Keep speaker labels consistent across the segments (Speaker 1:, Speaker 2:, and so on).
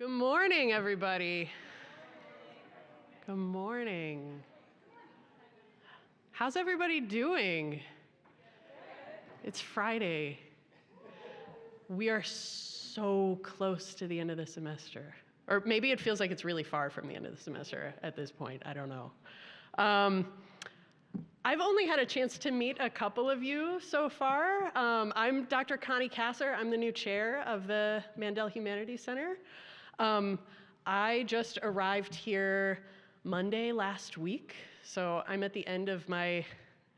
Speaker 1: Good morning, everybody. Good morning. How's everybody doing? It's Friday. We are so close to the end of the semester. Or maybe it feels like it's really far from the end of the semester at this point. I don't know. I've only had a chance to meet a couple of you so far. I'm Dr. Connie Kasser. I'm the new chair of the Mandel Humanities Center. I just arrived here Monday last week, so I'm at the end of my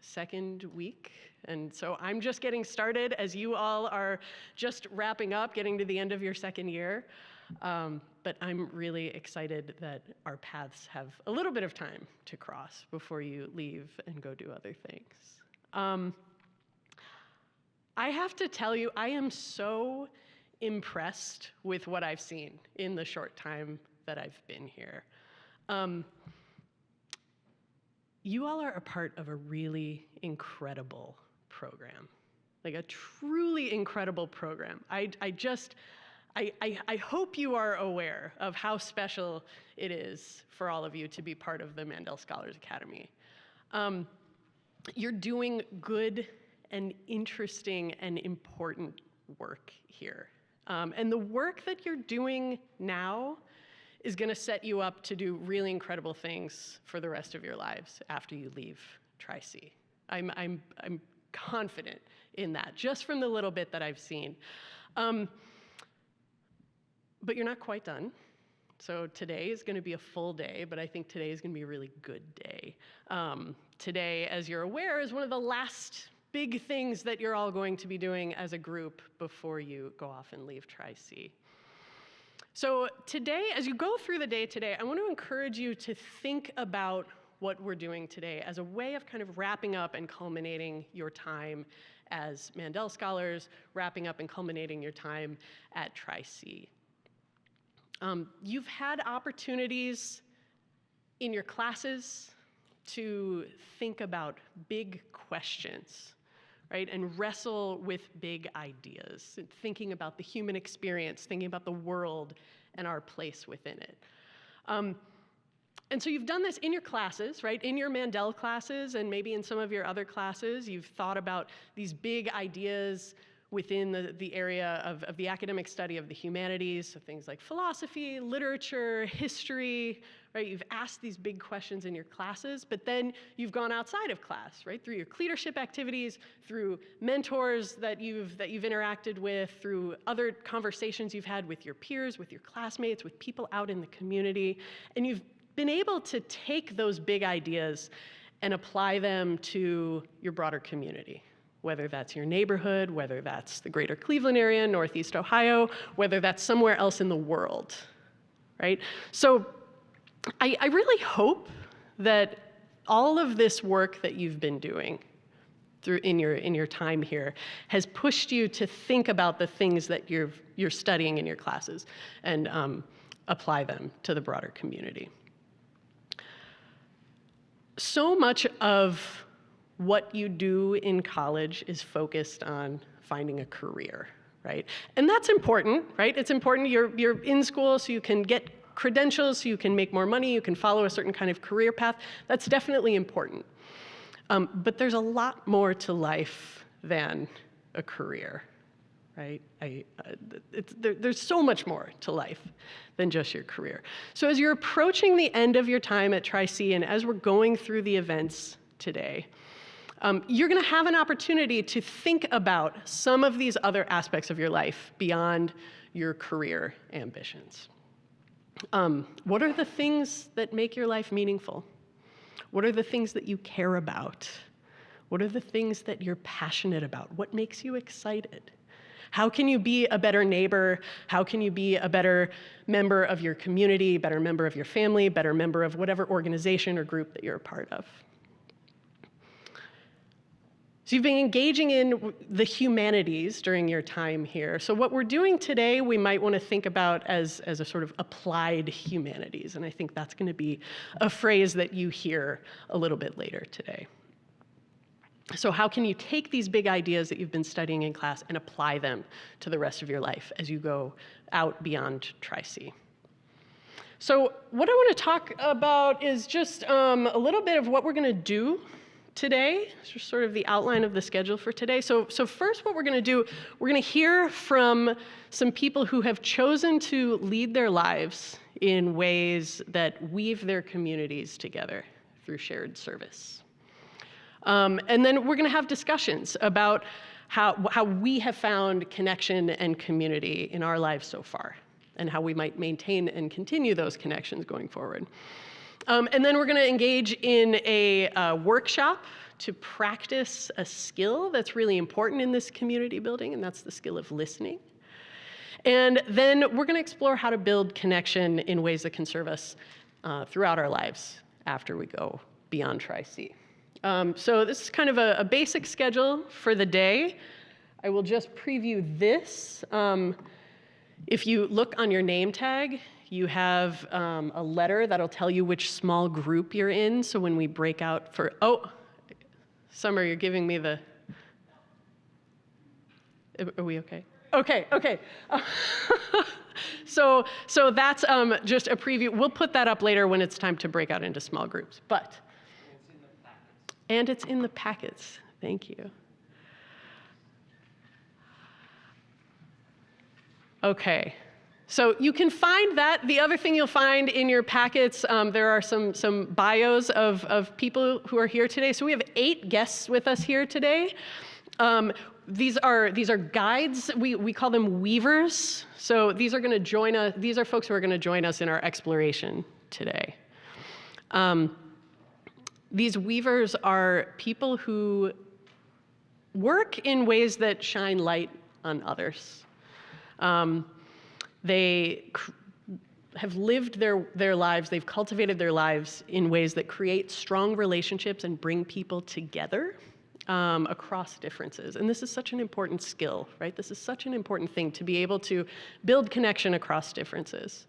Speaker 1: second week, and so I'm just getting started as you all are just wrapping up, getting to the end of your second year. But I'm really excited that our paths have a little bit of time to cross before you leave and go do other things. I have to tell you, I am so impressed with what I've seen in the short time that I've been here. You all are a part of a really incredible program, like a truly incredible program. I hope you are aware of how special it is for all of you to be part of the Mandel Scholars Academy. You're doing good and interesting and important work here. And the work that you're doing now is going to set you up to do really incredible things for the rest of your lives after you leave Tri-C. I'm confident in that, just from the little bit that I've seen. But you're not quite done. So today is going to be a full day, but I think today is going to be a really good day. Today, as you're aware, is one of the last big things that you're all going to be doing as a group before you go off and leave Tri-C. So today, as you go through the day today, I want to encourage you to think about what we're doing today as a way of kind of wrapping up and culminating your time as Mandel Scholars, wrapping up and culminating your time at Tri-C. You've had opportunities in your classes to think about big questions, right? And wrestle with big ideas, thinking about the human experience, thinking about the world and our place within it. And so you've done this in your classes, right? In your Mandel classes and maybe in some of your other classes, you've thought about these big ideas within the area of the academic study of the humanities, so things like philosophy, literature, history, right? You've asked these big questions in your classes, but then you've gone outside of class, right? Through your leadership activities, through mentors that you've interacted with, through other conversations you've had with your peers, with your classmates, with people out in the community, and you've been able to take those big ideas and apply them to your broader community. Whether that's your neighborhood, whether that's the greater Cleveland area, Northeast Ohio, whether that's somewhere else in the world, right? So I really hope that all of this work that you've been doing in your time here has pushed you to think about the things that you're studying in your classes and apply them to the broader community. So much of what you do in college is focused on finding a career, right? And that's important, right? It's important you're in school so you can get credentials, so you can make more money, you can follow a certain kind of career path. That's definitely important. But there's a lot more to life than a career, right? There's so much more to life than just your career. So as you're approaching the end of your time at Tri-C and as we're going through the events today, you're going to have an opportunity to think about some of these other aspects of your life beyond your career ambitions. What are the things that make your life meaningful? What are the things that you care about? What are the things that you're passionate about? What makes you excited? How can you be a better neighbor? How can you be a better member of your community, better member of your family, better member of whatever organization or group that you're a part of? So you've been engaging in the humanities during your time here. So what we're doing today, we might want to think about as a sort of applied humanities. And I think that's going to be a phrase that you hear a little bit later today. So how can you take these big ideas that you've been studying in class and apply them to the rest of your life as you go out beyond Tri-C? So what I want to talk about is just a little bit of what we're going to do today. It's just sort of the outline of the schedule for today. So first what we're going to do, we're going to hear from some people who have chosen to lead their lives in ways that weave their communities together through shared service. And then we're going to have discussions about how we have found connection and community in our lives so far, and how we might maintain and continue those connections going forward. And then we're going to engage in a workshop to practice a skill that's really important in this community building, and that's the skill of listening. And then we're going to explore how to build connection in ways that can serve us throughout our lives after we go beyond Tri-C. So this is kind of a basic schedule for the day. I will just preview this. If you look on your name tag, you have a letter that'll tell you which small group you're in. So when we break out for, oh, Summer, you're giving me the, are we okay? Okay. So that's just a preview. We'll put that up later when it's time to break out into small groups. But, and it's in the packets. Thank you. Okay, so you can find that. The other thing you'll find in your packets, there are some bios of people who are here today. So we have 8 guests with us here today. These are guides. We call them weavers. So these are going to join us. These are folks who are going to join us in our exploration today. These weavers are people who work in ways that shine light on others. They have lived their lives, they've cultivated their lives in ways that create strong relationships and bring people together across differences. And this is such an important skill, right? This is such an important thing, to be able to build connection across differences.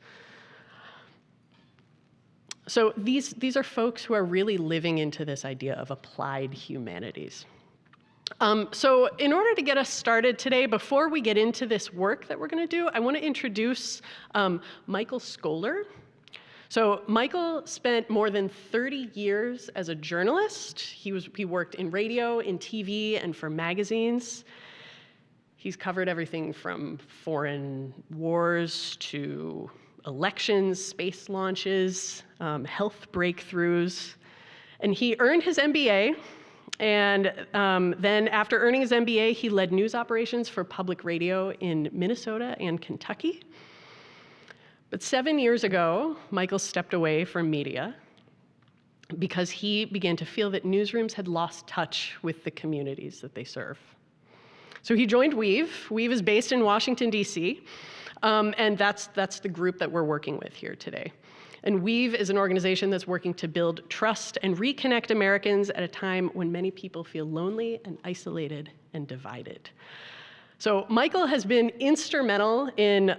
Speaker 1: So these are folks who are really living into this idea of applied humanities. So in order to get us started today, before we get into this work that we're going to do, I want to introduce Michael Scholar. So Michael spent more than 30 years as a journalist. He worked in radio, in TV, and for magazines. He's covered everything from foreign wars to elections, space launches, health breakthroughs. And he earned his MBA. And then after earning his MBA, he led news operations for public radio in Minnesota and Kentucky. But 7 years ago, Michael stepped away from media because he began to feel that newsrooms had lost touch with the communities that they serve. So he joined Weave. Weave is based in Washington, D.C., and that's the group that we're working with here today. And Weave is an organization that's working to build trust and reconnect Americans at a time when many people feel lonely and isolated and divided. So Michael has been instrumental in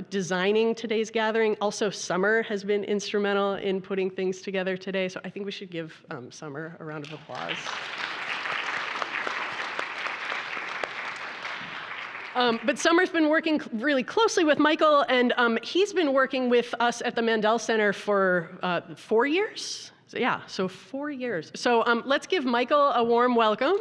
Speaker 1: designing today's gathering. Also, Summer has been instrumental in putting things together today. So I think we should give Summer a round of applause. But Summer's been working really closely with Michael, and he's been working with us at the Mandel Center for 4 years. So, yeah, so 4 years. So let's give Michael a warm welcome.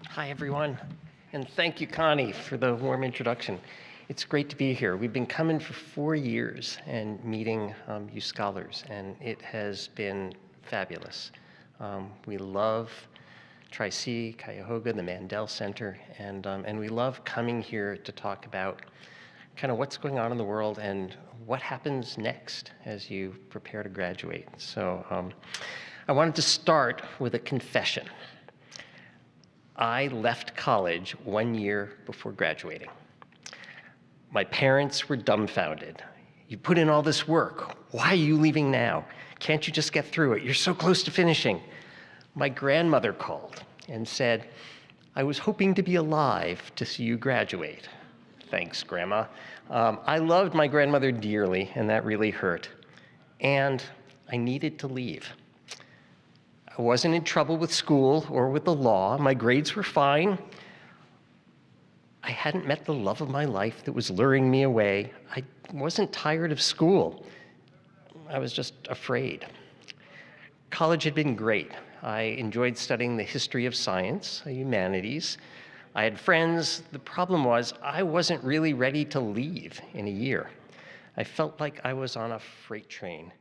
Speaker 2: Hi, everyone, and thank you, Connie, for the warm introduction. It's great to be here. We've been coming for 4 years and meeting you scholars, and it has been fabulous. We love Tri-C, Cuyahoga, the Mandel Center, and we love coming here to talk about kind of what's going on in the world and what happens next as you prepare to graduate. So I wanted to start with a confession. I left college 1 year before graduating. My parents were dumbfounded. You put in all this work. Why are you leaving now? Can't you just get through it? You're so close to finishing. My grandmother called and said, I was hoping to be alive to see you graduate. Thanks, Grandma. I loved my grandmother dearly, and that really hurt. And I needed to leave. I wasn't in trouble with school or with the law. My grades were fine. I hadn't met the love of my life that was luring me away. I wasn't tired of school. I was just afraid. College had been great. I enjoyed studying the history of science, humanities. I had friends. The problem was I wasn't really ready to leave in a year. I felt like I was on a freight train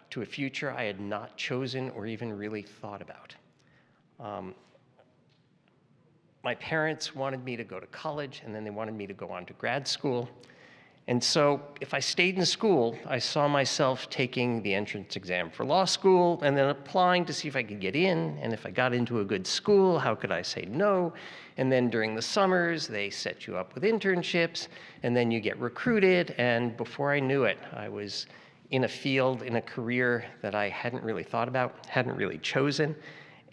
Speaker 2: to a future I had not chosen or even really thought about. My parents wanted me to go to college, and then they wanted me to go on to grad school. And so if I stayed in school, I saw myself taking the entrance exam for law school and then applying to see if I could get in. And if I got into a good school, how could I say no? And then during the summers, they set you up with internships, and then you get recruited. And before I knew it, I was in a field, in a career that I hadn't really thought about, hadn't really chosen,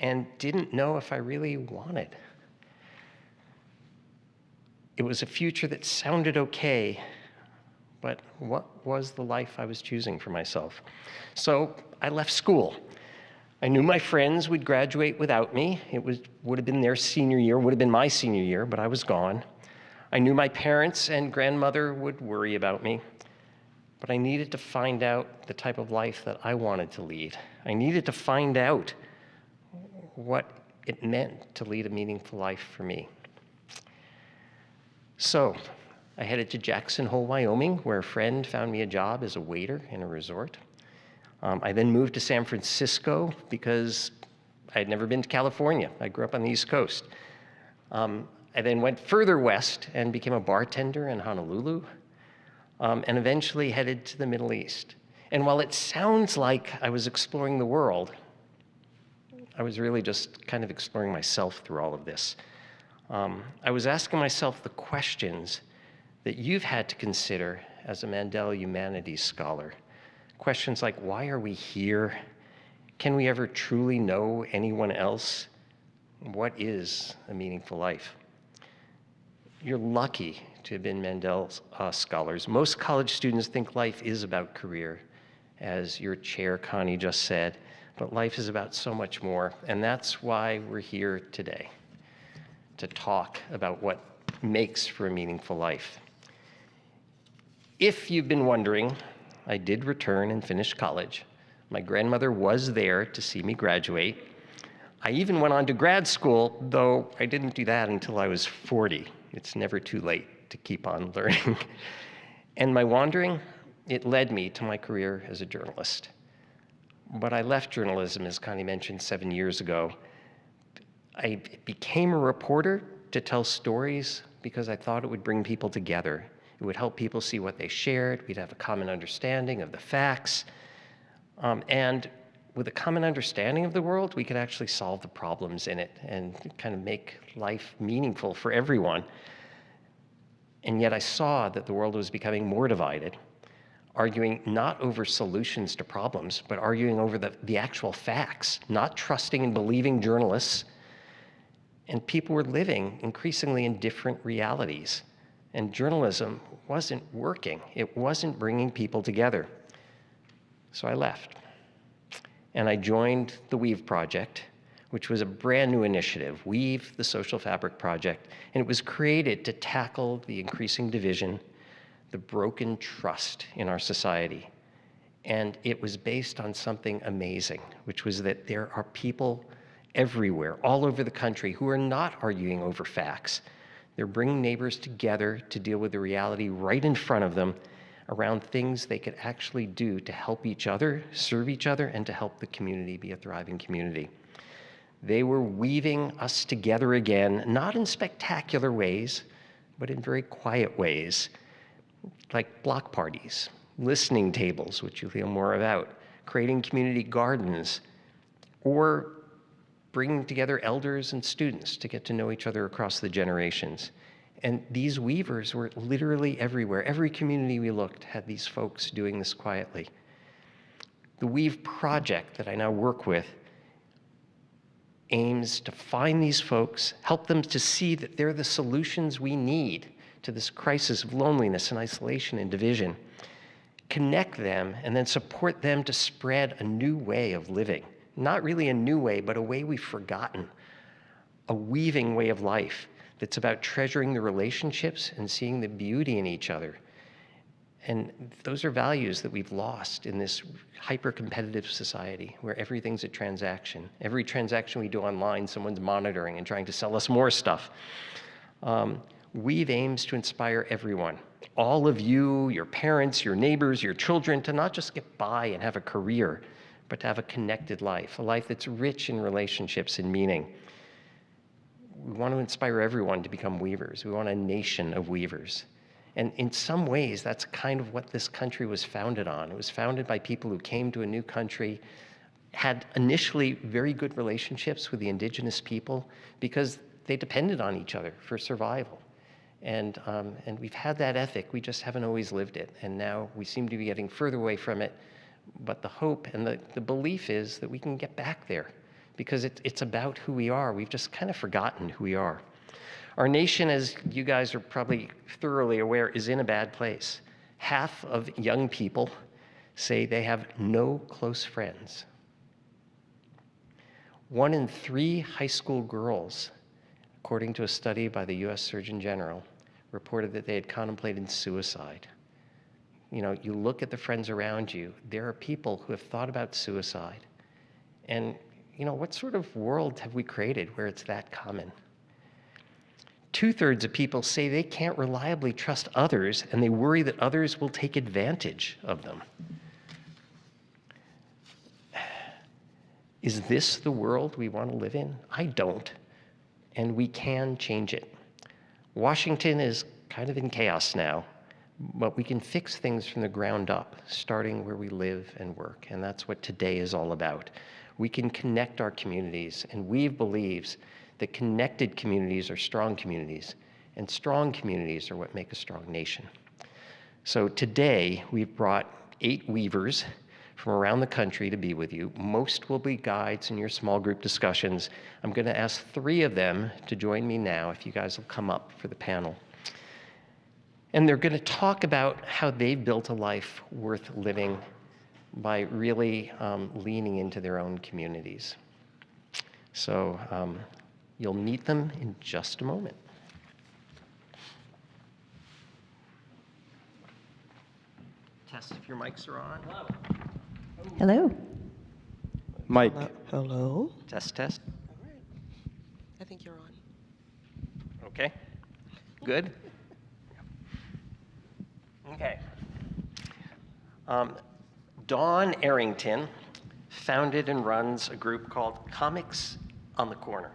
Speaker 2: and didn't know if I really wanted. It was a future that sounded okay, but what was the life I was choosing for myself? So I left school. I knew my friends would graduate without me. It would have been their senior year, would have been my senior year, but I was gone. I knew my parents and grandmother would worry about me, but I needed to find out the type of life that I wanted to lead. I needed to find out what it meant to lead a meaningful life for me. So I headed to Jackson Hole, Wyoming, where a friend found me a job as a waiter in a resort. I then moved to San Francisco because I had never been to California. I grew up on the East Coast. I then went further west and became a bartender in Honolulu, and eventually headed to the Middle East. And while it sounds like I was exploring the world, I was really just kind of exploring myself through all of this. I was asking myself the questions that you've had to consider as a Mandel Humanities scholar. Questions like, why are we here? Can we ever truly know anyone else? What is a meaningful life? You're lucky to have been Mandel's scholars. Most college students think life is about career, as your chair, Connie, just said, but life is about so much more, and that's why we're here today, to talk about what makes for a meaningful life. If you've been wondering, I did return and finish college. My grandmother was there to see me graduate. I even went on to grad school, though I didn't do that until I was 40. It's never too late to keep on learning. And my wandering, it led me to my career as a journalist. But I left journalism, as Connie mentioned, 7 years ago. I became a reporter to tell stories because I thought it would bring people together. It would help people see what they shared. We'd have a common understanding of the facts. And with a common understanding of the world, we could actually solve the problems in it and kind of make life meaningful for everyone. And yet I saw that the world was becoming more divided, arguing not over solutions to problems, but arguing over the actual facts, not trusting and believing journalists. And people were living increasingly in different realities. And journalism wasn't working. It wasn't bringing people together. So I left. And I joined the Weave Project, which was a brand new initiative, Weave, the Social Fabric Project. And it was created to tackle the increasing division, the broken trust in our society. And it was based on something amazing, which was that there are people everywhere, all over the country, who are not arguing over facts. They're bringing neighbors together to deal with the reality right in front of them around things they could actually do to help each other, serve each other, and to help the community be a thriving community. They were weaving us together again, not in spectacular ways, but in very quiet ways, like block parties, listening tables, which you'll hear more about, creating community gardens, or bringing together elders and students to get to know each other across the generations. And these weavers were literally everywhere. Every community we looked had these folks doing this quietly. The Weave Project that I now work with aims to find these folks, help them to see that they're the solutions we need to this crisis of loneliness and isolation and division, connect them, and then support them to spread a new way of living, not really a new way, but a way we've forgotten, a weaving way of life that's about treasuring the relationships and seeing the beauty in each other. And those are values that we've lost in this hyper-competitive society where everything's a transaction. Every transaction we do online, someone's monitoring and trying to sell us more stuff. Weave aims to inspire everyone, all of you, your parents, your neighbors, your children, to not just get by and have a career, but to have a connected life, a life that's rich in relationships and meaning. We want to inspire everyone to become weavers. We want a nation of weavers. And in some ways, that's kind of what this country was founded on. It was founded by people who came to a new country, had initially very good relationships with the indigenous people because they depended on each other for survival. And we've had that ethic, we just haven't always lived it. And now we seem to be getting further away from it. But the hope and the belief is that we can get back there because it's about who we are. We've just kind of forgotten who we are. Our nation, as you guys are probably thoroughly aware, is in a bad place. Half of young people say they have no close friends. 1 in 3 high school girls, according to a study by the US Surgeon General, reported that they had contemplated suicide. You know, you look at the friends around you, there are people who have thought about suicide. And, you know, what sort of world have we created where it's that common? 2/3 of people say they can't reliably trust others and they worry that others will take advantage of them. Is this the world we want to live in? I don't. And we can change it. Washington is kind of in chaos now, but we can fix things from the ground up, starting where we live and work. And that's what today is all about. We can connect our communities, and Weave believes that connected communities are strong communities, and strong communities are what make a strong nation. So today, we've brought 8 weavers from around the country to be with you. Most will be guides in your small group discussions. I'm going to ask 3 of them to join me now, if you guys will come up for the panel. And they're going to talk about how they've built a life worth living by really leaning into their own communities. So you'll meet them in just a moment. Test if your mics are on. Hello.
Speaker 3: Hello.
Speaker 4: Mike.
Speaker 5: Hello.
Speaker 2: Test, test.
Speaker 5: All right. I think you're on.
Speaker 2: Okay. Good. Okay. Dawn Arrington founded and runs a group called Comics on the Corner.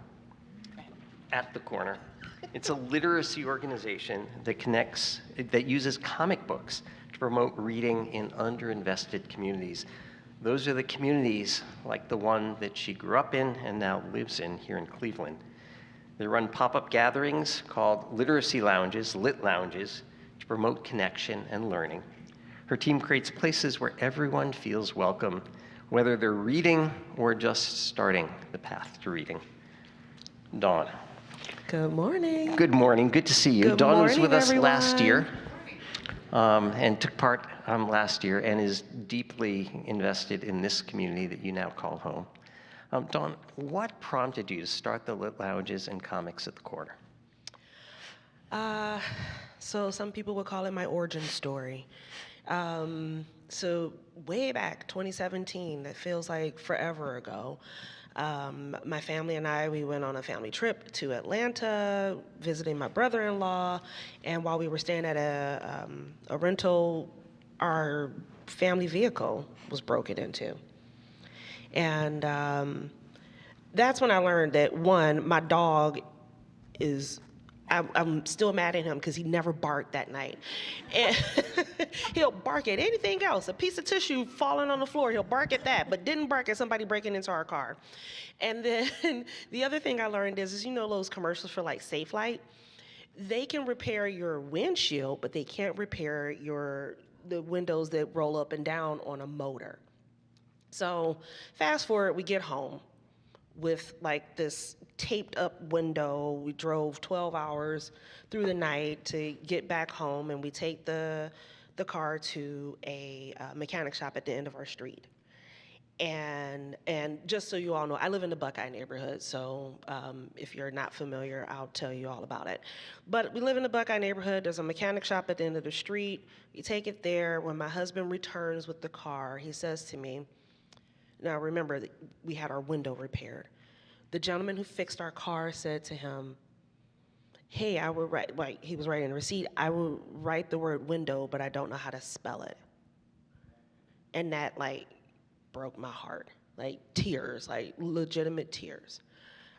Speaker 2: At the Corner. It's a literacy organization that uses comic books to promote reading in underinvested communities. Those are the communities like the one that she grew up in and now lives in here in Cleveland. They run pop-up gatherings called literacy lounges, lit lounges, to promote connection and learning. Her team creates places where everyone feels welcome, whether they're reading or just starting the path to reading. Dawn.
Speaker 5: Good morning.
Speaker 2: Good morning. Good to see you.
Speaker 5: Good
Speaker 2: Dawn was
Speaker 5: morning,
Speaker 2: with us
Speaker 5: everyone.
Speaker 2: last year and took part last year and is deeply invested in this community that you now call home. Dawn, what prompted you to start the Lit Lounges and Comics at the Corner?
Speaker 5: So some people would call it my origin story. So way back, 2017, that feels like forever ago, my family and I, we went on a family trip to Atlanta, visiting my brother-in-law, and while we were staying at a rental, our family vehicle was broken into. And that's when I learned that, one, my dog is, I'm still mad at him because he never barked that night. And he'll bark at anything else, a piece of tissue falling on the floor, he'll bark at that, but didn't bark at somebody breaking into our car. And then the other thing I learned is you know those commercials for like Safe Light? They can repair your windshield, but they can't repair the windows that roll up and down on a motor. So fast forward, we get home with like this taped up window. We drove 12 hours through the night to get back home, and we take the car to a mechanic shop at the end of our street. And just so you all know, I live in the Buckeye neighborhood, so if you're not familiar, I'll tell you all about it. But we live in the Buckeye neighborhood. There's a mechanic shop at the end of the street. We take it there. When my husband returns with the car, he says to me, now remember, that we had our window repaired. The gentleman who fixed our car said to him, hey, I would write, like he was writing a receipt, I would write the word window, but I don't know how to spell it. And that like broke my heart, like tears, like legitimate tears.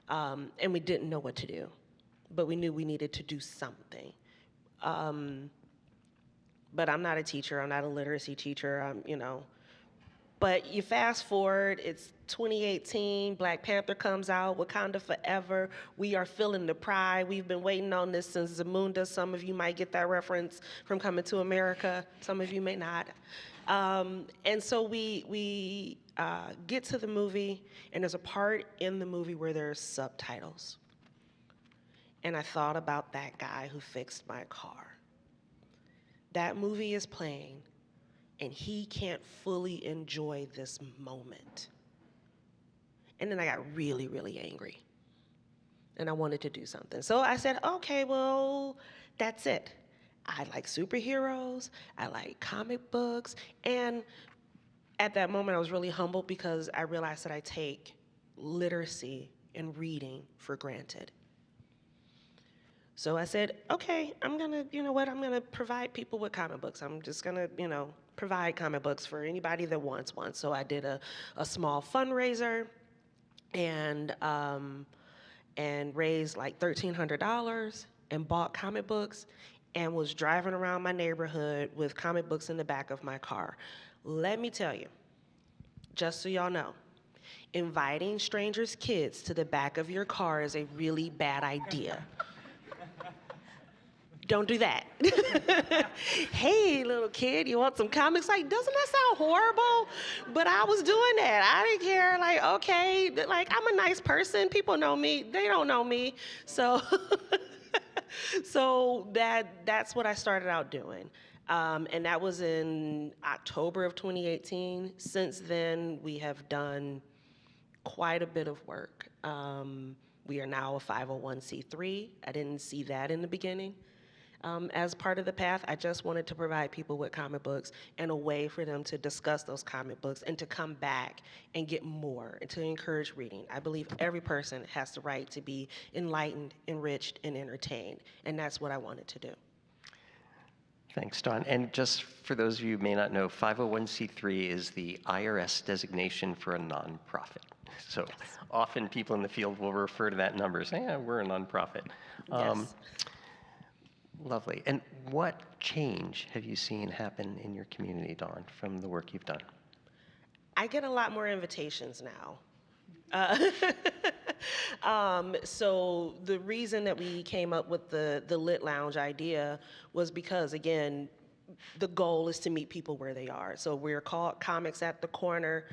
Speaker 5: And we didn't know what to do, but we knew we needed to do something. But I'm not a teacher, I'm not a literacy teacher, But you fast forward, it's 2018, Black Panther comes out, Wakanda Forever. We are feeling the pride. We've been waiting on this since Zamunda. Some of you might get that reference from Coming to America. Some of you may not. And so we get to the movie, and there's a part in the movie where there's subtitles. And I thought about that guy who fixed my car. That movie is playing, and he can't fully enjoy this moment. And then I got really, really angry. And I wanted to do something. So I said, okay, well, that's it. I like superheroes, I like comic books, and at that moment I was really humbled because I realized that I take literacy and reading for granted. So I said, okay, I'm gonna provide people with comic books. I'm just gonna, provide comic books for anybody that wants one. So I did a small fundraiser and raised like $1,300 and bought comic books and was driving around my neighborhood with comic books in the back of my car. Let me tell you, just so y'all know, inviting strangers' kids to the back of your car is a really bad idea. Don't do that. Hey, little kid, you want some comics? Like, doesn't that sound horrible? But I was doing that. I didn't care. Like, okay, like I'm a nice person. People know me. They don't know me. So, so that's what I started out doing. And that was in October of 2018. Since then, we have done quite a bit of work. We are now a 501c3. I didn't see that in the beginning. As part of the path, I just wanted to provide people with comic books and a way for them to discuss those comic books and to come back and get more and to encourage reading. I believe every person has the right to be enlightened, enriched, and entertained, and that's what I wanted to do.
Speaker 2: Thanks, Dawn. And just for those of you who may not know, 501c3 is the IRS designation for a nonprofit. So often people in the field will refer to that number, saying, yeah, we're a nonprofit.
Speaker 5: Yes.
Speaker 2: Lovely. And what change have you seen happen in your community, Dawn, from the work you've done?
Speaker 5: I get a lot more invitations now. So the reason that we came up with the Lit Lounge idea was because, again, the goal is to meet people where they are. So we're called Comics at the Corner,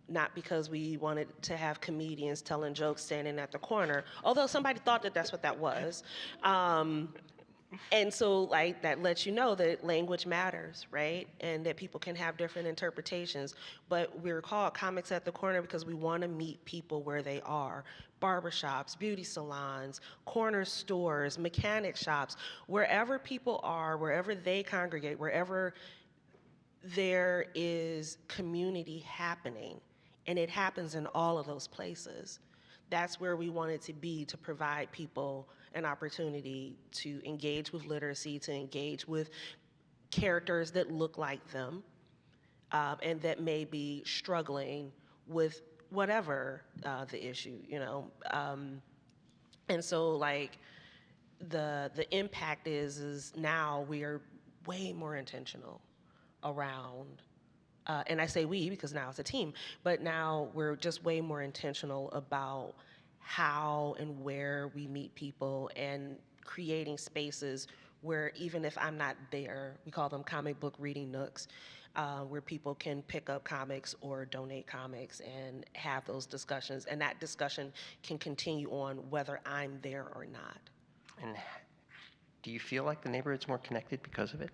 Speaker 5: not because we wanted to have comedians telling jokes standing at the corner, although somebody thought that that's what that was. And so like that lets you know that language matters, right? And that people can have different interpretations. But we're called Comics at the Corner because we want to meet people where they are. Barbershops, beauty salons, corner stores, mechanic shops, wherever people are, wherever they congregate, wherever there is community happening, and it happens in all of those places. That's where we wanted to be, to provide people an opportunity to engage with literacy, to engage with characters that look like them, and that may be struggling with whatever the issue, And so like the impact is now we are way more intentional around, and I say we because now it's a team, but now we're just way more intentional about how and where we meet people and creating spaces where even if I'm not there, we call them comic book reading nooks, where people can pick up comics or donate comics and have those discussions. And that discussion can continue on whether I'm there or not.
Speaker 2: And do you feel like the neighborhood's more connected because of it?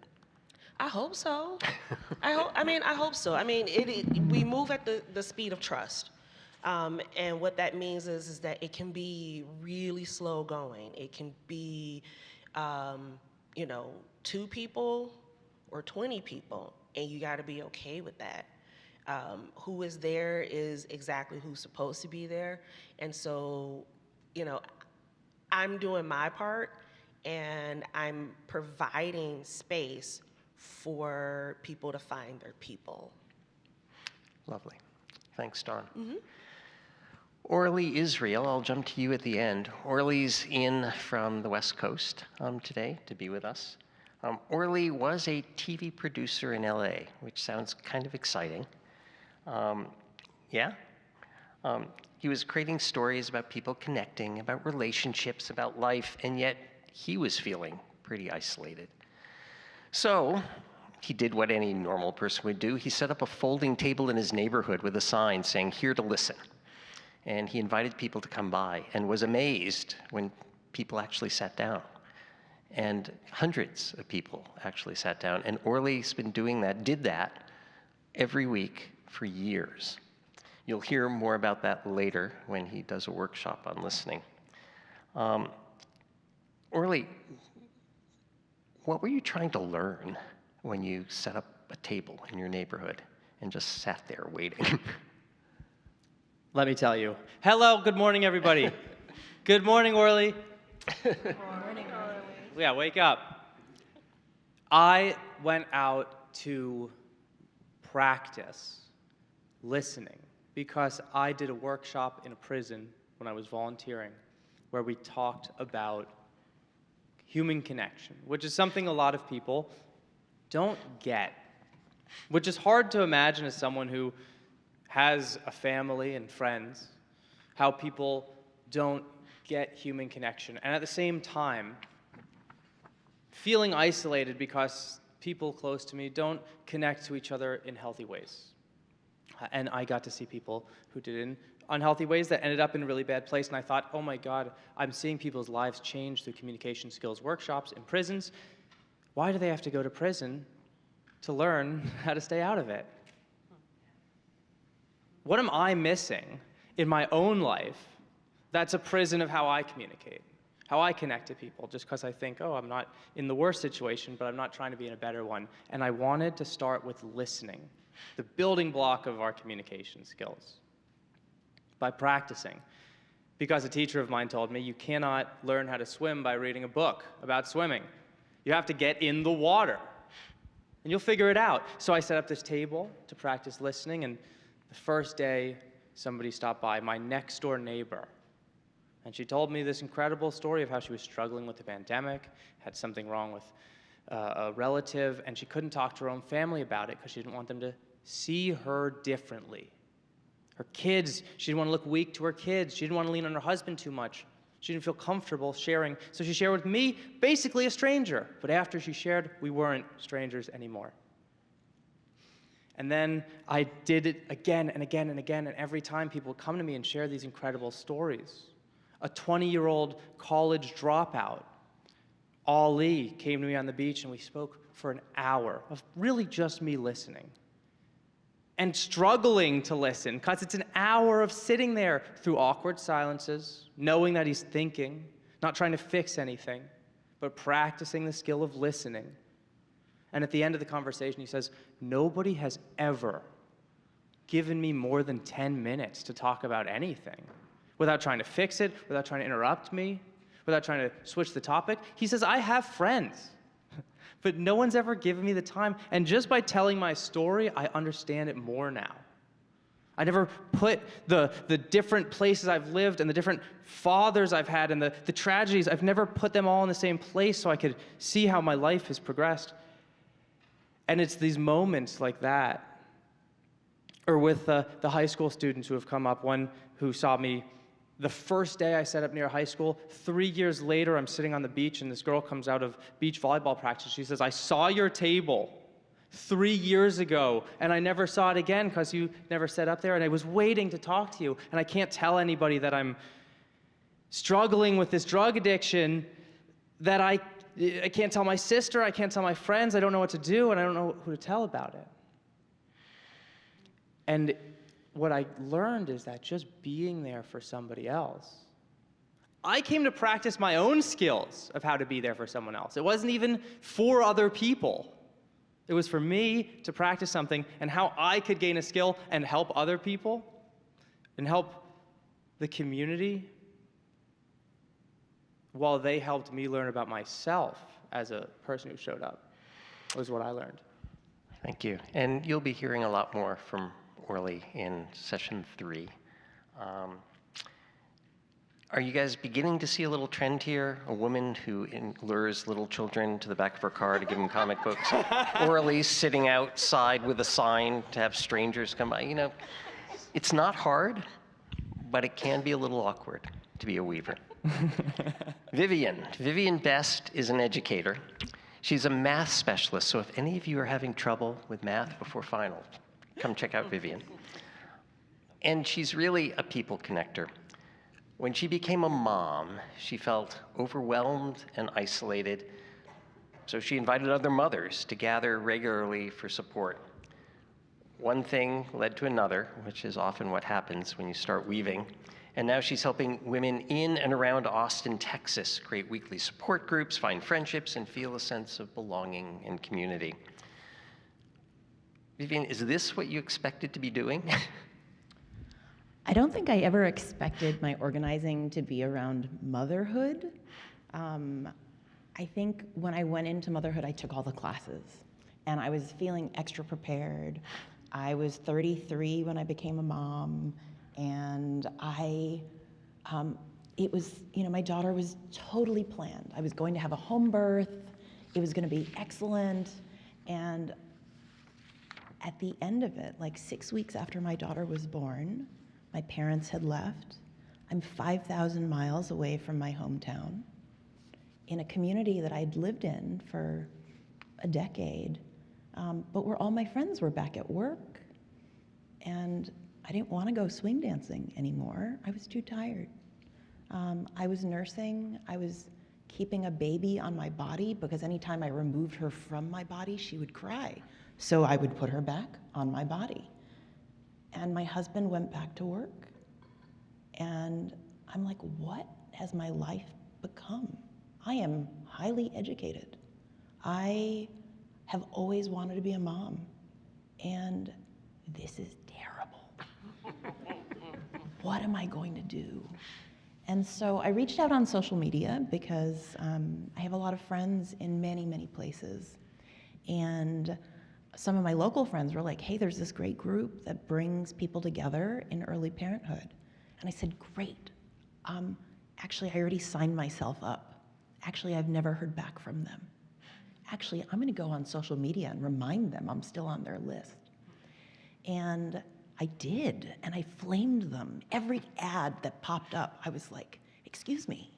Speaker 5: I hope so. I hope so. I mean, we move at the speed of trust. And what that means is that it can be really slow going. It can be, you know, 2 people or 20 people, and you got to be okay with that. Who is there is exactly who's supposed to be there. And so, you know, I'm doing my part, and I'm providing space for people to find their people.
Speaker 2: Lovely. Thanks, Dawn. Orly Israel, I'll jump to you at the end. Orly's in from the West Coast today to be with us. Orly was a TV producer in LA, which sounds kind of exciting. Yeah? He was creating stories about people connecting, about relationships, about life, and yet he was feeling pretty isolated. So he did what any normal person would do. He set up a folding table in his neighborhood with a sign saying, "Here to listen." And he invited people to come by and was amazed when people actually sat down. And hundreds of people actually sat down. And Orly's been doing that, did that every week for years. You'll hear more about that later when he does a workshop on listening. Orly, what were you trying to learn when you set up a table in your neighborhood and just sat there waiting?
Speaker 4: Let me tell you. Hello, good morning, everybody. Good morning, Orly.
Speaker 5: Good morning, Orly.
Speaker 4: Yeah, wake up. I went out to practice listening because I did a workshop in a prison when I was volunteering where we talked about human connection, which is something a lot of people don't get, which is hard to imagine as someone who has a family and friends, how people don't get human connection. And at the same time, feeling isolated because people close to me don't connect to each other in healthy ways. And I got to see people who did in unhealthy ways that ended up in a really bad place. And I thought, oh my God, I'm seeing people's lives change through communication skills workshops in prisons. Why do they have to go to prison to learn how to stay out of it? What am I missing in my own life that's a prison of how I communicate, how I connect to people, just because I think, oh, I'm not in the worst situation, but I'm not trying to be in a better one. And I wanted to start with listening, the building block of our communication skills, by practicing. Because a teacher of mine told me, you cannot learn how to swim by reading a book about swimming. You have to get in the water, and you'll figure it out. So I set up this table to practice listening, and the first day, somebody stopped by, my next door neighbor, and she told me this incredible story of how she was struggling with the pandemic, had something wrong with a relative, and she couldn't talk to her own family about it because she didn't want them to see her differently. Her kids, she didn't want to look weak to her kids. She didn't want to lean on her husband too much. She didn't feel comfortable sharing, so she shared with me, basically a stranger. But after she shared, we weren't strangers anymore. And then I did it again and again and again, and every time people would come to me and share these incredible stories. A 20-year-old college dropout, Ali, came to me on the beach, and we spoke for an hour of really just me listening. And struggling to listen, because it's an hour of sitting there through awkward silences, knowing that he's thinking, not trying to fix anything, but practicing the skill of listening. And at the end of the conversation, he says, nobody has ever given me more than 10 minutes to talk about anything without trying to fix it, without trying to interrupt me, without trying to switch the topic. He says, I have friends, but no one's ever given me the time. And just by telling my story, I understand it more now. I never put the different places I've lived and the different fathers I've had and the tragedies, I've never put them all in the same place so I could see how my life has progressed. And it's these moments like that, or with the high school students who have come up, one who saw me the first day I set up near high school. 3 years later, I'm sitting on the beach, and this girl comes out of beach volleyball practice. She says, I saw your table 3 years ago, and I never saw it again because you never set up there, and I was waiting to talk to you, and I can't tell anybody that I'm struggling with this drug addiction that I I can't tell my sister, I can't tell my friends, I don't know what to do, and I don't know who to tell about it. And what I learned is that just being there for somebody else, I came to practice my own skills of how to be there for someone else. It wasn't even for other people. It was for me to practice something and how I could gain a skill and help other people and help the community while they helped me learn about myself as a person who showed up, was what I learned.
Speaker 2: Thank you. And you'll be hearing a lot more from Orly in session 3. Are you guys beginning to see a little trend here? A woman who lures little children to the back of her car to give them comic books? Orly sitting outside with a sign to have strangers come by. You know, it's not hard, but it can be a little awkward to be a weaver. Vivian Best is an educator. She's a math specialist, so if any of you are having trouble with math before final, come check out Vivian. And she's really a people connector. When she became a mom, she felt overwhelmed and isolated, so she invited other mothers to gather regularly for support. One thing led to another, which is often what happens when you start weaving, and now she's helping women in and around Austin, Texas, create weekly support groups, find friendships, and feel a sense of belonging and community. Vivian, is this what you expected to be doing?
Speaker 3: I don't think I ever expected my organizing to be around motherhood. I think when I went into motherhood, I took all the classes, and I was feeling extra prepared. I was 33 when I became a mom, and it was, my daughter was totally planned. I was going to have a home birth. It was going to be excellent, and at the end of it, like 6 weeks after my daughter was born, my parents had left. I'm 5,000 miles away from my hometown in a community that I'd lived in for a decade, but where all my friends were back at work. And I didn't want to go swing dancing anymore. I was too tired. I was nursing. I was keeping a baby on my body because anytime I removed her from my body, she would cry. So I would put her back on my body. And my husband went back to work. And I'm like, what has my life become? I am highly educated. I have always wanted to be a mom. And this is terrible. What am I going to do? And so I reached out on social media because I have a lot of friends in many, many places. And some of my local friends were like, hey, there's this great group that brings people together in early parenthood. And I said, great. Actually, I already signed myself up. Actually, I've never heard back from them. Actually, I'm gonna go on social media and remind them I'm still on their list. And I did, and I flamed them. Every ad that popped up, I was like, excuse me,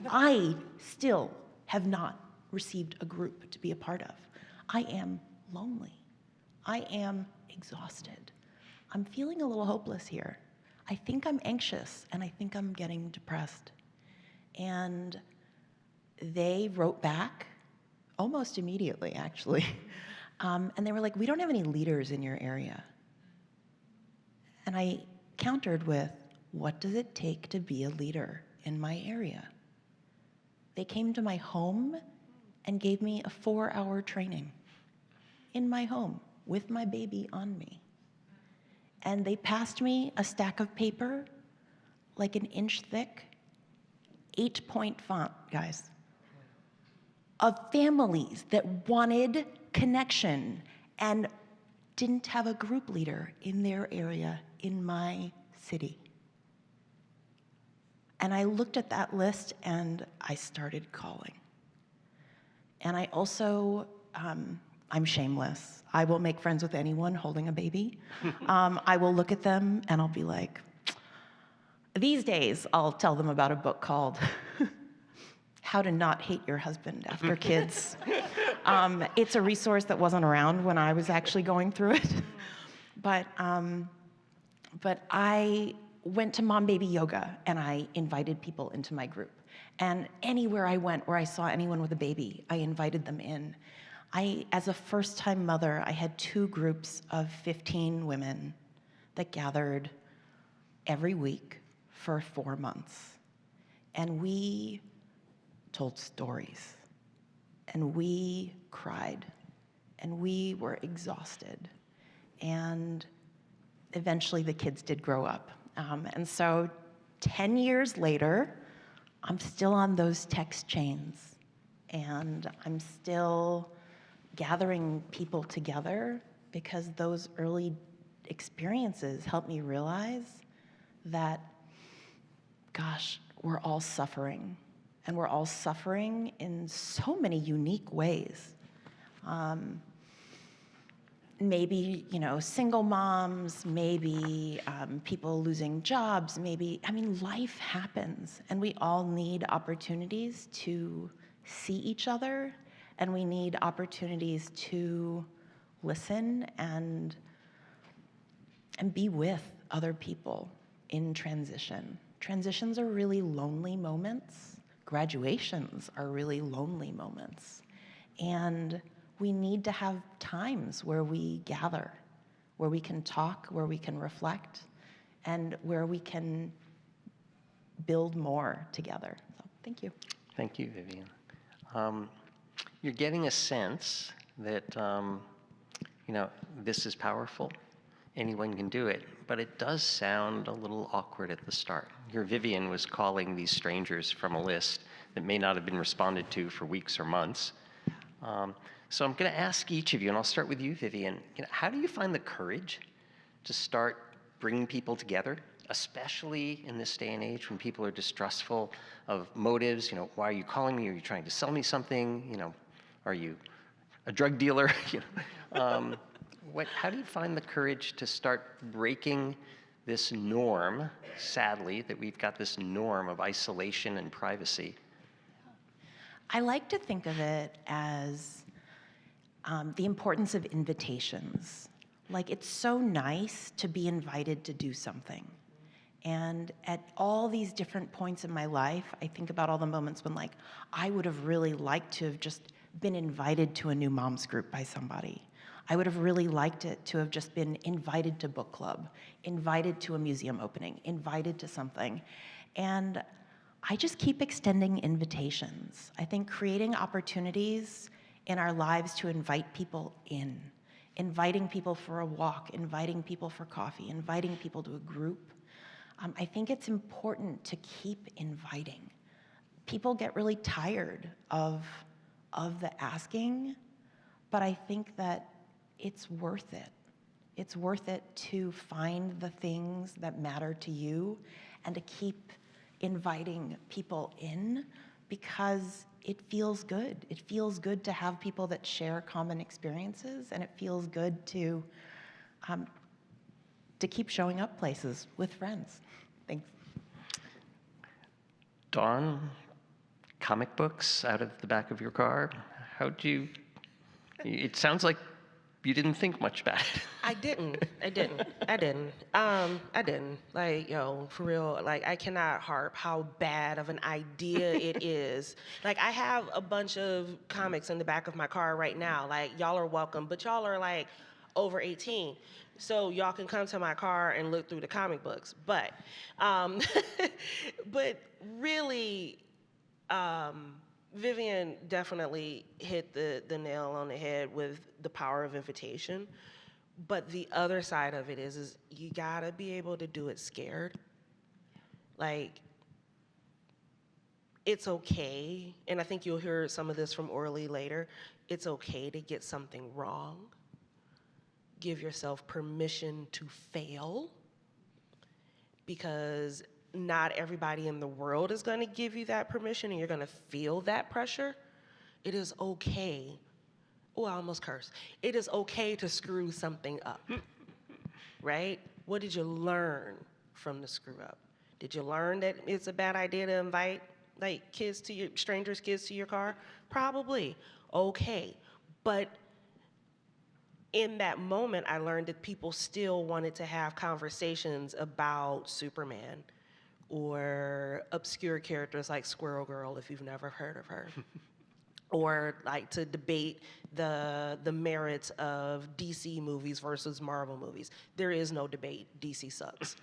Speaker 3: I still have not received a group to be a part of. I am lonely. I am exhausted. I'm feeling a little hopeless here. I think I'm anxious, and I think I'm getting depressed. And they wrote back, almost immediately, actually. And they were like, we don't have any leaders in your area. And I countered with, what does it take to be a leader in my area? They came to my home and gave me a 4-hour training in my home with my baby on me. And they passed me a stack of paper, like an inch thick, 8-point font, guys, of families that wanted connection and didn't have a group leader in their area in my city. And I looked at that list and I started calling. And I also, I'm shameless. I will make friends with anyone holding a baby. I will look at them and I'll be like, these days I'll tell them about a book called How to Not Hate Your Husband After Kids. It's a resource that wasn't around when I was actually going through it. But I went to mom baby yoga and I invited people into my group. And anywhere I went where I saw anyone with a baby, I invited them in. As a first-time mother, I had 2 groups of 15 women that gathered every week for 4 months. And we told stories, and we cried, and we were exhausted. And eventually the kids did grow up. And so 10 years later, I'm still on those text chains, and I'm still gathering people together because those early experiences helped me realize that, gosh, we're all suffering, and we're all suffering in so many unique ways. Maybe, single moms, maybe people losing jobs, life happens, and we all need opportunities to see each other, and we need opportunities to listen and be with other people in transition. Transitions are really lonely moments. Graduations are really lonely moments. And we need to have times where we gather, where we can talk, where we can reflect, and where we can build more together. So, thank you.
Speaker 2: Thank you, Vivian. You're getting a sense that, this is powerful. Anyone can do it, but it does sound a little awkward at the start. Your Vivian was calling these strangers from a list that may not have been responded to for weeks or months. So I'm going to ask each of you, and I'll start with you, Vivian. How do you find the courage to start bringing people together, especially in this day and age when people are distrustful of motives? Why are you calling me? Are you trying to sell me something? Are you a drug dealer? How do you find the courage to start breaking this norm, sadly, that we've got this norm of isolation and privacy?
Speaker 3: I like to think of it as the importance of invitations. Like, it's so nice to be invited to do something. And at all these different points in my life, I think about all the moments when, I would have really liked to have just been invited to a new moms group by somebody. I would have really liked it to have just been invited to book club, invited to a museum opening, invited to something. And I just keep extending invitations. I think creating opportunities in our lives to invite people in, inviting people for a walk, inviting people for coffee, inviting people to a group. I think it's important to keep inviting. People get really tired of the asking, but I think that it's worth it. It's worth it to find the things that matter to you and to keep inviting people in, because it feels good. It feels good to have people that share common experiences, and it feels good to keep showing up places with friends. Thanks.
Speaker 2: Dawn, comic books out of the back of your car. It sounds like you didn't think much about it.
Speaker 5: I didn't. For real, I cannot harp how bad of an idea it is. I have a bunch of comics in the back of my car right now. Y'all are welcome, but y'all are over 18. So y'all can come to my car and look through the comic books. But, but really, Vivian definitely hit the nail on the head with the power of invitation. But the other side of it is you gotta be able to do it scared. It's okay, and I think you'll hear some of this from Orly later, it's okay to get something wrong. Give yourself permission to fail, because not everybody in the world is gonna give you that permission, and you're gonna feel that pressure. It is okay. Oh, I almost cursed. It is okay to screw something up, right? What did you learn from the screw up? Did you learn that it's a bad idea to invite strangers' kids to your car? Probably. Okay. But in that moment, I learned that people still wanted to have conversations about Superman, or obscure characters like Squirrel Girl, if you've never heard of her. Or like to debate the merits of DC movies versus Marvel movies. There is no debate. DC sucks.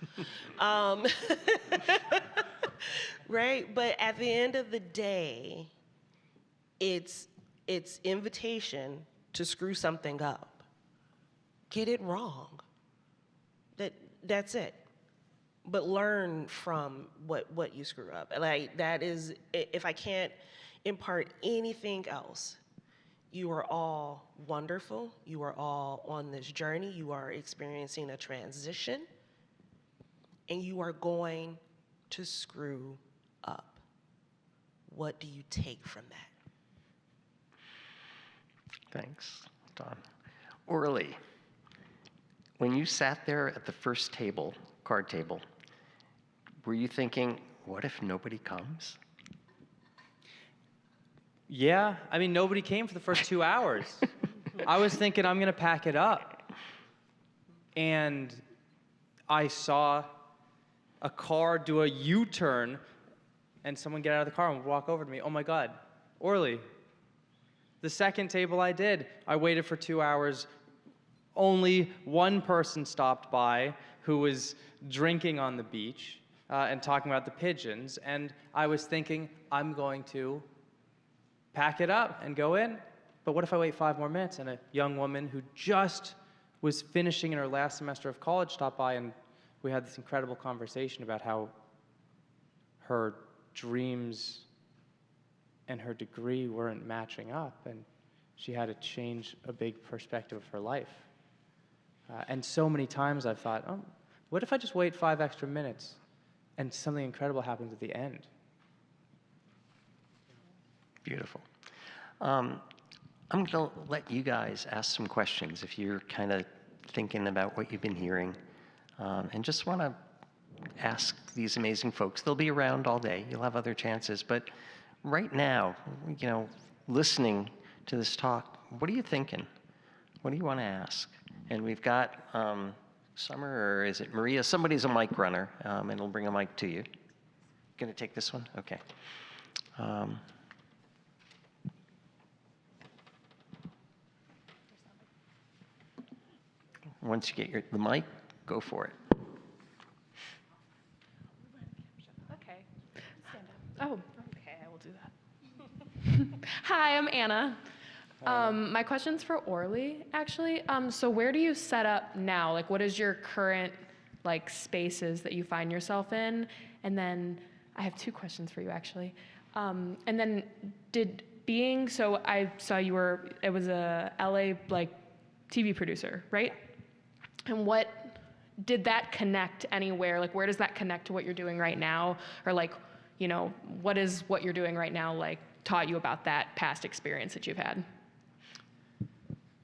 Speaker 5: Right? But at the end of the day, it's invitation to screw something up. Get it wrong. That's it. But learn from what you screw up. Like, that is, if I can't impart anything else, you are all wonderful. You are all on this journey. You are experiencing a transition, and you are going to screw up. What do you take from that?
Speaker 2: Thanks, Don. Orly, when you sat there at the first table, card table, were you thinking, what if nobody comes?
Speaker 4: Yeah, I mean, nobody came for the first 2 hours. I was thinking, I'm gonna pack it up. And I saw a car do a U-turn and someone get out of the car and walk over to me. Oh my God, Orly. The second table I did, I waited for 2 hours. Only one person stopped by who was drinking on the beach and talking about the pigeons. And I was thinking, I'm going to pack it up and go in. But what if I wait 5 more minutes and a young woman who just was finishing in her last semester of college stopped by, and we had this incredible conversation about how her dreams and her degree weren't matching up, and she had to change a big perspective of her life. And so many times I've thought, oh, what if I just wait 5 extra minutes and something incredible happens at the end?
Speaker 2: Beautiful. I'm going to let you guys ask some questions if you're kind of thinking about what you've been hearing, and just want to ask these amazing folks. They'll be around all day. You'll have other chances. But right now, you know, listening to this talk, what are you thinking? What do you want to ask? And we've got Summer, or is it Maria? Somebody's a mic runner, and it'll bring a mic to you. Going to take this one? Okay. Once you get the mic, go for it.
Speaker 6: Okay. Stand up. Oh, okay, I will do that. Hi, I'm Anna. My question's for Orly, actually. So where do you set up now? Like, what is your current, like, spaces that you find yourself in? And then I have 2 questions for you, actually. And then so I saw it was a LA, like, TV producer, right? And what did that connect anywhere? Like, where does that connect to what you're doing right now? Or, like, you know, what is what you're doing right now, like, taught you about that past experience that you've had?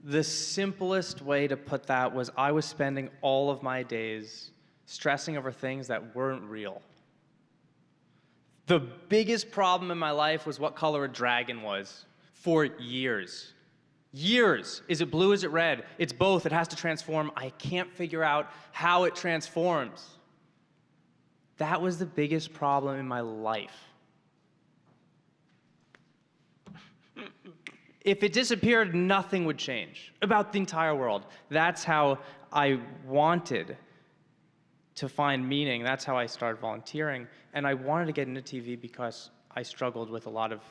Speaker 4: The simplest way to put that was I was spending all of my days stressing over things that weren't real. The biggest problem in my life was what color a dragon was for years. Years. Is it blue? Is it red? It's both. It has to transform. I can't figure out how it transforms. That was the biggest problem in my life. If it disappeared, nothing would change about the entire world. That's how I wanted to find meaning. That's how I started volunteering. And I wanted to get into TV because I struggled with a lot of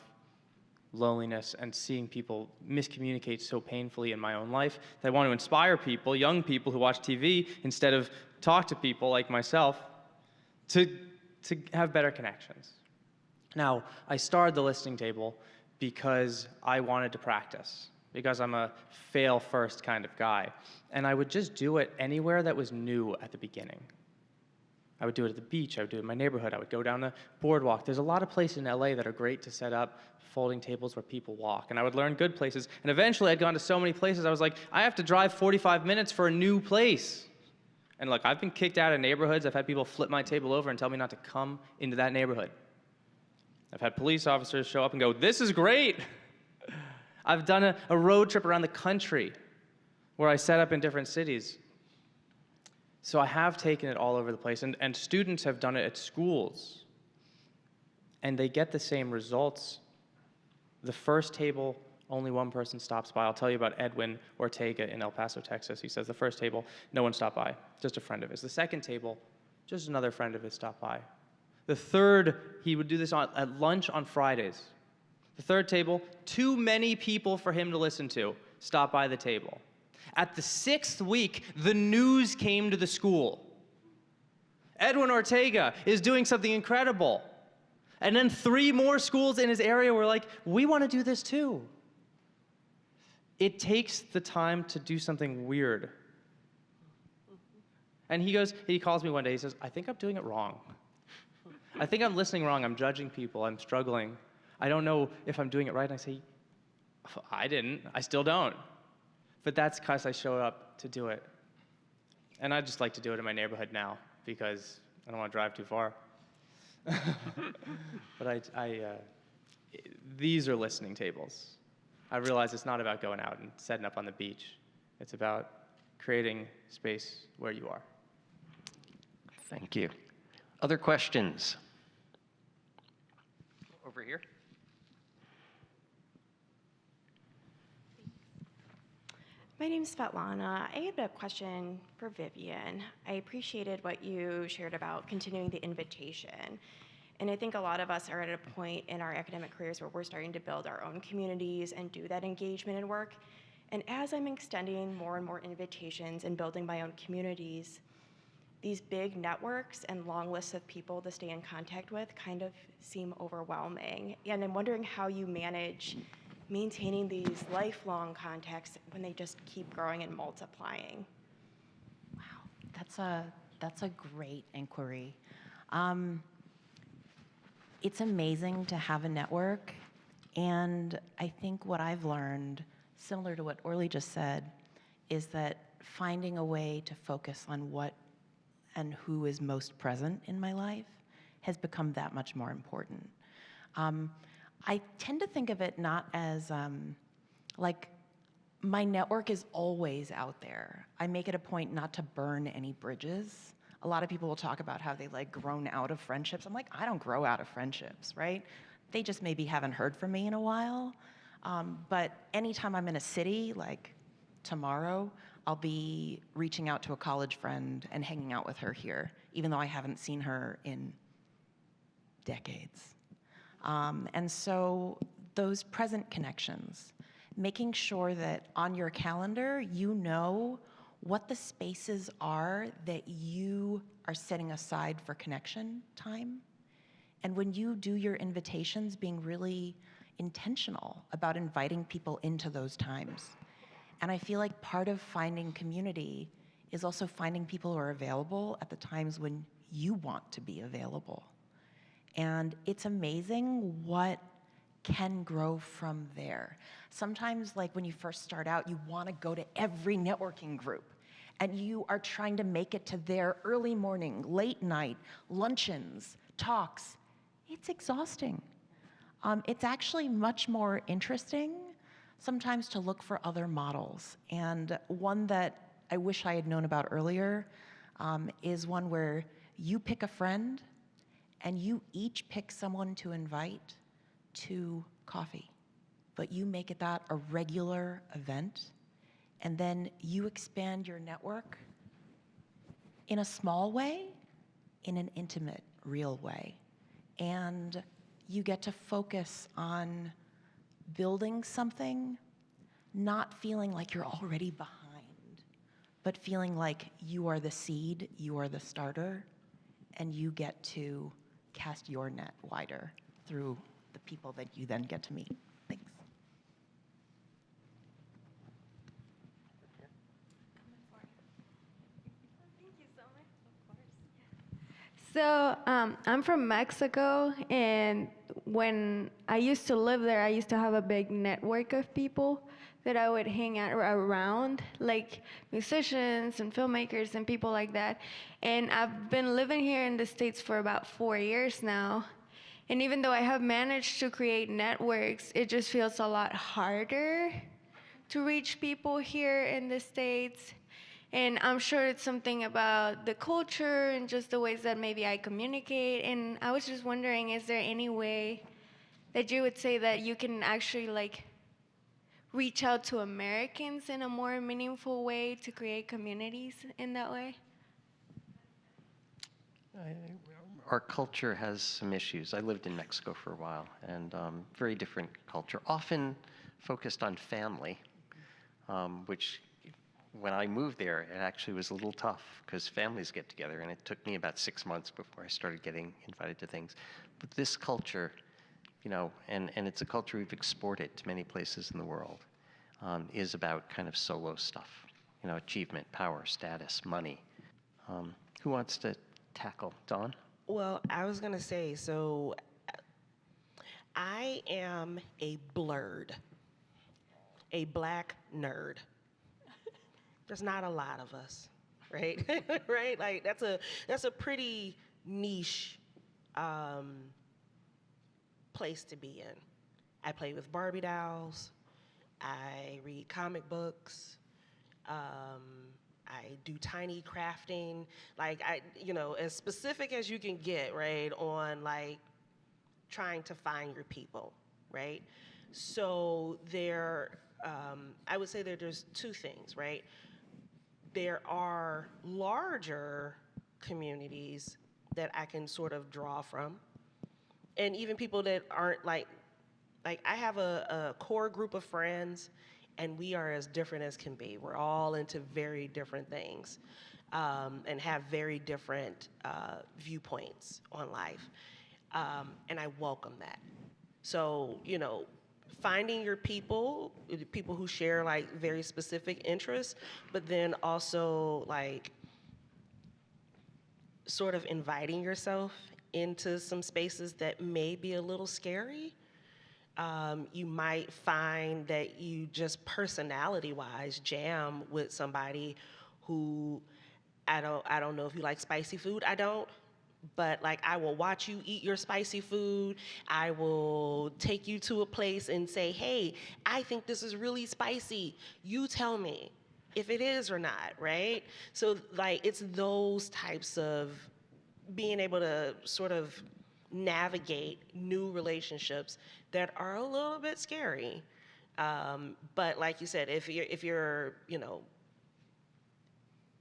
Speaker 4: loneliness and seeing people miscommunicate so painfully in my own life that I want to inspire people, young people who watch TV, instead of talk to people like myself, to have better connections. Now, I started the listening table because I wanted to practice, because I'm a fail-first kind of guy. And I would just do it anywhere that was new at the beginning. I would do it at the beach, I would do it in my neighborhood, I would go down the boardwalk. There's a lot of places in LA that are great to set up folding tables where people walk, and I would learn good places. And eventually I'd gone to so many places, I was like, I have to drive 45 minutes for a new place. And look, I've been kicked out of neighborhoods. I've had people flip my table over and tell me not to come into that neighborhood. I've had police officers show up and go, this is great. I've done a road trip around the country where I set up in different cities. So I have taken it all over the place, and students have done it at schools, and they get the same results. The first table, only one person stops by. I'll tell you about Edwin Ortega in El Paso, Texas. He says the first table, no one stopped by, just a friend of his. The second table, just another friend of his stopped by. The third, he would do this at lunch on Fridays. The third table, too many people for him to listen to, stopped by the table. At the 6th week, the news came to the school. Edwin Ortega is doing something incredible. And then 3 more schools in his area were like, we want to do this too. It takes the time to do something weird. And he calls me one day, he says, I think I'm doing it wrong. I think I'm listening wrong, I'm judging people, I'm struggling. I don't know if I'm doing it right. And I say, I didn't, I still don't. But that's because I showed up to do it. And I just like to do it in my neighborhood now because I don't want to drive too far. But these are listening tables. I realize it's not about going out and setting up on the beach. It's about creating space where you are.
Speaker 2: Thank you. Other questions? Over here.
Speaker 7: My name's Svetlana. I had a question for Vivian. I appreciated what you shared about continuing the invitation. And I think a lot of us are at a point in our academic careers where we're starting to build our own communities and do that engagement and work. And as I'm extending more and more invitations and building my own communities, these big networks and long lists of people to stay in contact with kind of seem overwhelming. And I'm wondering how you manage maintaining these lifelong contacts when they just keep growing and multiplying.
Speaker 3: Wow, that's a great inquiry. It's amazing to have a network, and I think what I've learned, similar to what Orly just said, is that finding a way to focus on what and who is most present in my life has become that much more important. I tend to think of it not as like my network is always out there. I make it a point not to burn any bridges. A lot of people will talk about how they've like grown out of friendships. I'm like, I don't grow out of friendships, right? They just maybe haven't heard from me in a while. But anytime I'm in a city, like tomorrow, I'll be reaching out to a college friend and hanging out with her here, even though I haven't seen her in decades. And so those present connections, making sure that on your calendar, you know what the spaces are that you are setting aside for connection time. And when you do your invitations, being really intentional about inviting people into those times. And I feel like part of finding community is also finding people who are available at the times when you want to be available. And it's amazing what can grow from there. Sometimes, like when you first start out, you want to go to every networking group, and you are trying to make it to their early morning, late night, luncheons, talks. It's exhausting. It's actually much more interesting sometimes to look for other models. And one that I wish I had known about earlier is one where you pick a friend and you each pick someone to invite to coffee, but you make it that a regular event, and then you expand your network in a small way, in an intimate, real way. And you get to focus on building something, not feeling like you're already behind, but feeling like you are the seed, you are the starter, and you get to cast your net wider through the people that you then get to meet. Thanks.
Speaker 8: So I'm from Mexico, and when I used to live there, I used to have a big network of people that I would hang out around, like musicians and filmmakers and people like that. And I've been living here in the States for about 4 years now. And even though I have managed to create networks, it just feels a lot harder to reach people here in the States. And I'm sure it's something about the culture and just the ways that maybe I communicate. And I was just wondering, is there any way that you would say that you can actually like reach out to Americans in a more meaningful way to create communities in that way?
Speaker 2: Our culture has some issues. I lived in Mexico for a while, and very different culture, often focused on family, which when I moved there, it actually was a little tough because families get together, and it took me about 6 months before I started getting invited to things. But this culture, you know, and it's a culture we've exported to many places in the world, is about kind of solo stuff, you know, achievement, power, status, money. Who wants to tackle? Dawn?
Speaker 5: Well, I was gonna say, so I am a blurred, a black nerd. There's not a lot of us, right? Right? Like that's a pretty niche place to be in. I play with Barbie dolls. I read comic books. I do tiny crafting. Like you know, as specific as you can get, right? On like trying to find your people, right? So I would say there's two things, right? There are larger communities that I can sort of draw from, and even people that aren't like I have a core group of friends, and we are as different as can be. We're all into very different things, and have very different viewpoints on life, and I welcome that. So, you know, finding your people who share like very specific interests, but then also like sort of inviting yourself into some spaces that may be a little scary. You might find that you just personality-wise jam with somebody who I don't know if you like spicy food. I don't. But like I will watch you eat your spicy food. I will take you to a place and say, hey, I think this is really spicy. You tell me if it is or not, right? So like it's those types of being able to sort of navigate new relationships that are a little bit scary. But like you said, if you're you know,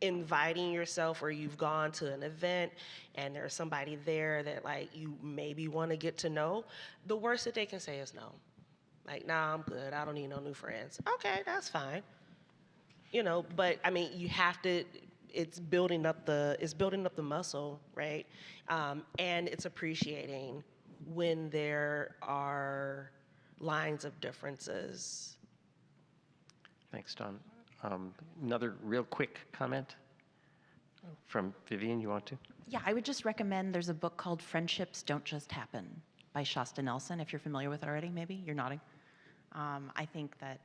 Speaker 5: inviting yourself or you've gone to an event and there's somebody there that like you maybe want to get to know, the worst that they can say is no. Like, nah, I'm good. I don't need no new friends. Okay, that's fine. You know, but I mean, you have to. It's building up the muscle, right? And it's appreciating when there are lines of differences.
Speaker 2: Thanks, Don. Another real quick comment from Vivian, you want to?
Speaker 3: Yeah, I would just recommend there's a book called Friendships Don't Just Happen by Shasta Nelson, if you're familiar with it already, maybe? You're nodding. I think that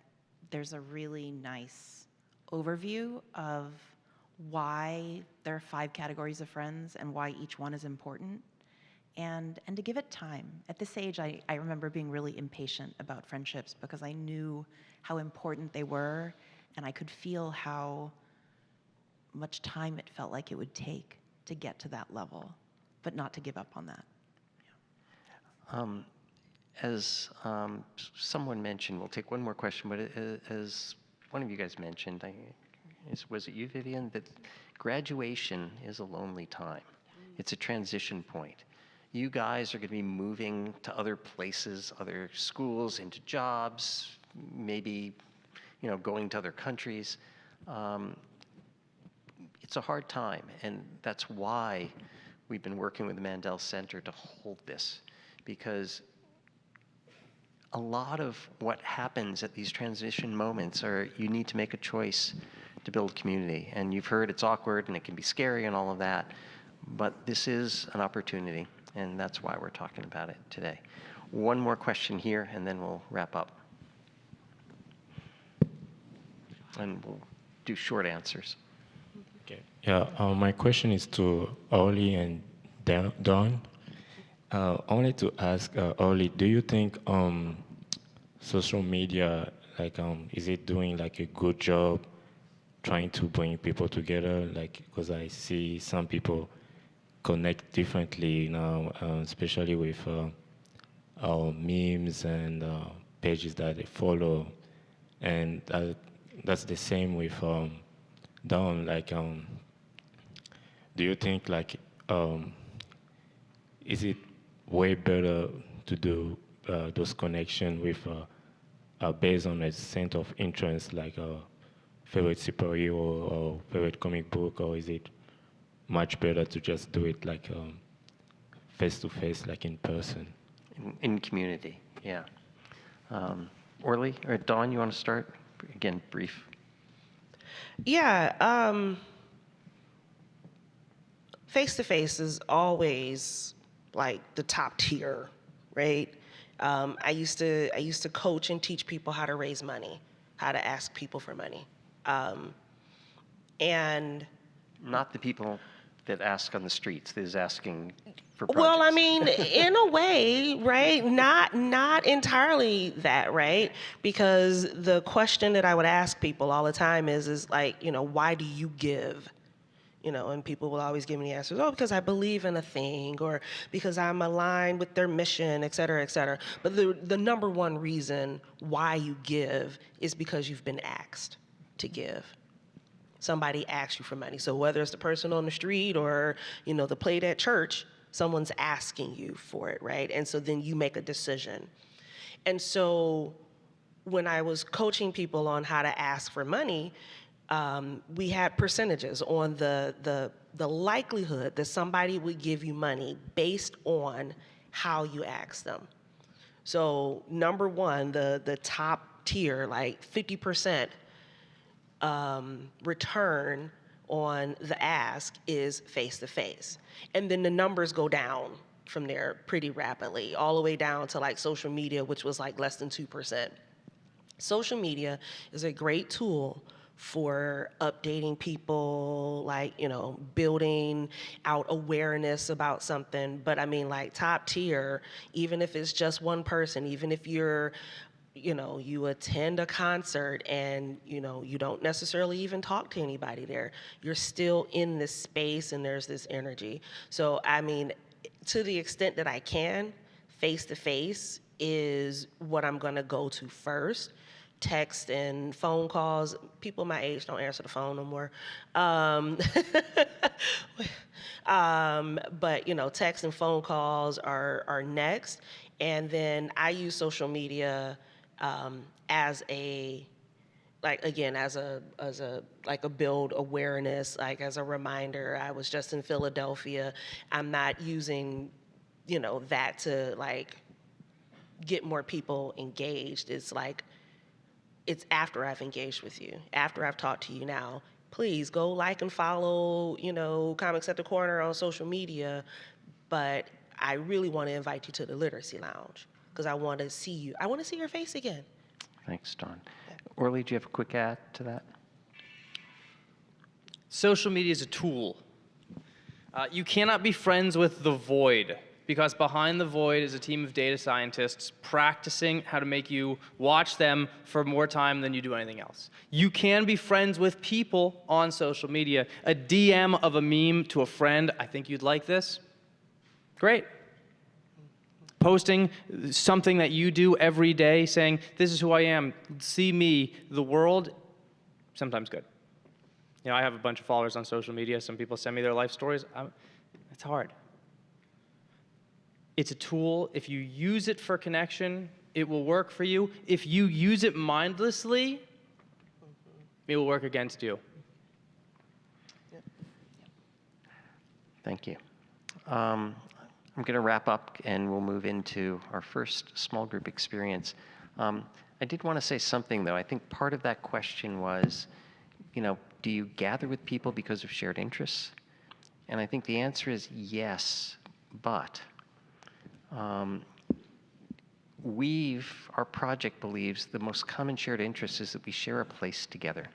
Speaker 3: there's a really nice overview of why there are 5 categories of friends and why each one is important, and to give it time. At this age, I remember being really impatient about friendships because I knew how important they were, and I could feel how much time it felt like it would take to get to that level, but not to give up on that.
Speaker 2: As someone mentioned, we'll take one more question, but as one of you guys mentioned, was it you, Vivian, that graduation is a lonely time. It's a transition point. You guys are going to be moving to other places, other schools, into jobs, maybe, you know, going to other countries. It's a hard time, and that's why we've been working with the Mandel Center to hold this, because a lot of what happens at these transition moments are you need to make a choice to build community. And you've heard it's awkward and it can be scary and all of that, but this is an opportunity, and that's why we're talking about it today. One more question here, and then we'll wrap up. And we'll do short answers.
Speaker 9: Okay. Yeah, my question is to Orly and Dawn. I wanted to ask Orly, do you think social media, like, is it doing like a good job trying to bring people together, like, because I see some people connect differently now, especially with our memes and pages that they follow. And that's the same with Dawn. Like, do you think, like, is it way better to do those connections with based on a sense of interest, like a favorite superhero or favorite comic book, or is it much better to just do it like face to face, like in person?
Speaker 2: In community, yeah. Orly or Dawn, you want to start? Again, brief.
Speaker 5: Yeah, face-to-face is always like the top tier, right? I used to coach and teach people how to raise money, how to ask people for money. And
Speaker 2: Not the people that ask on the streets, that is asking for projects.
Speaker 5: well, I mean, in a way, right? Not entirely that, right? Because the question that I would ask people all the time is like, you know, why do you give? You know, and people will always give me the answers, oh, because I believe in a thing, or because I'm aligned with their mission, et cetera, et cetera. But the number one reason why you give is because you've been asked to give. Somebody asks you for money. So whether it's the person on the street or, you know, the plate at church, someone's asking you for it, right? And so then you make a decision. And so when I was coaching people on how to ask for money, we had percentages on the likelihood that somebody would give you money based on how you ask them. So number one, the top tier, like 50% return on the ask is face-to-face. And then the numbers go down from there pretty rapidly, all the way down to like social media, which was like less than 2%. Social media is a great tool for updating people, like, you know, building out awareness about something. But I mean, like top tier, even if it's just one person, even if you're, you know, you attend a concert and, you know, you don't necessarily even talk to anybody there, you're still in this space and there's this energy. So, I mean, to the extent that I can, face-to-face is what I'm gonna go to first. Text and phone calls, people my age don't answer the phone no more. But, you know, text and phone calls are next. And then I use social media as a, like, again, as a like a build awareness, like as a reminder. I was just in Philadelphia. I'm not using, you know, that to like get more people engaged. It's like, it's after I've engaged with you, after I've talked to you now, please go like and follow, you know, Comics at the Corner on social media. But I really want to invite you to the Literacy Lounge because I want to see you. I want to see your face again.
Speaker 2: Thanks, Dawn. Orly, do you have a quick add to that?
Speaker 4: Social media is a tool. You cannot be friends with the void, because behind the void is a team of data scientists practicing how to make you watch them for more time than you do anything else. You can be friends with people on social media. A DM of a meme to a friend, I think you'd like this. Great. Posting something that you do every day, saying, this is who I am, see me, the world, sometimes good. You know, I have a bunch of followers on social media. Some people send me their life stories. It's hard. It's a tool. If you use it for connection, it will work for you. If you use it mindlessly, it will work against you.
Speaker 2: Thank you. I'm going to wrap up and we'll move into our first small group experience. I did want to say something though. I think part of that question was, you know, do you gather with people because of shared interests? And I think the answer is yes, but our project believes the most common shared interest is that we share a place together,